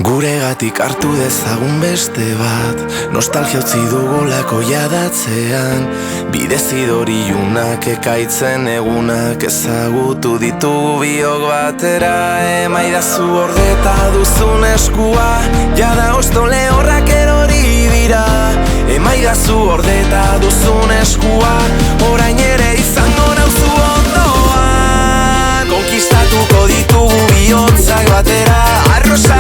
Guregatik hartu dezagun beste bat, nostalgia utzi dugulako jadatzean. Bidezidori junak ekaitzen egunak ezagutu ditugu biok batera. Emaidazu ordeta duzun eskua, jada osto lehorrak erori dira. Emaidazu ordeta duzun eskua, orain ere izango nauzu ondoan. Konkistatuko ditugu bihotzak batera, arrosa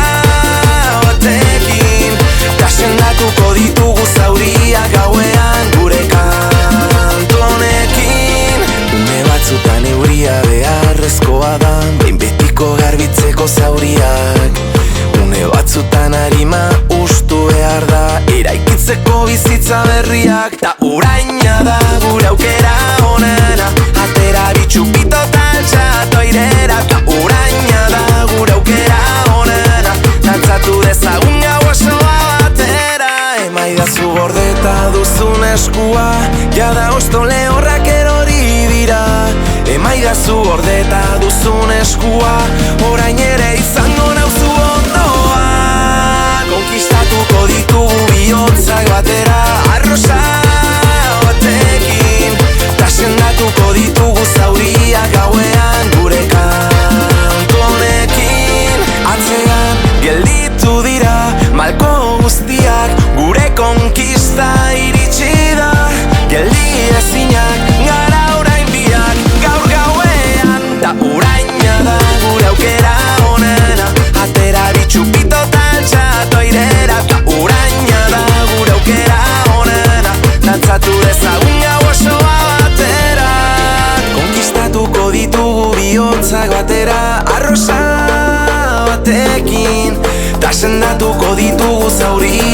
batekin, tasendatuko ditugu zauriak gauean gure kantu honekin. Une batzutan euria beharrezkoa da, behin betiko garbitzeko zauriak. Une batzutan harima ustu behar da, eraikitzeko bizitza berriak. Ta uraina da gure aukera onena, atera bitxupito taltxatu airera. Ta uraina da gure aukera onena, dantzatu dezagun gau osoa batera. Emaidazu gordeta duzun eskua, jada osto lehorrak erori dira. Emaidazu gordeta duzun eskua, orain ere izango nauzu ondoan. Konkistatuko ditugu bihotzak batera, arrosa batekin, tasendatuko ditugu zauriak gauean gure kantu honekin. Atzean gelditu dira malko guztiak, gure konkista iritsi da. Geldi ezinak gara orain biak, gaur gauean. Ta uraina da gure aukera onena, atera bitxupito taltxatu airera. Ta uraina da gure aukera onena, dantzatu dezagun gau osoa batera. Konkistatuko ditugu bihotzak batera, arrosa batekin, tasendatuko ditugu zauri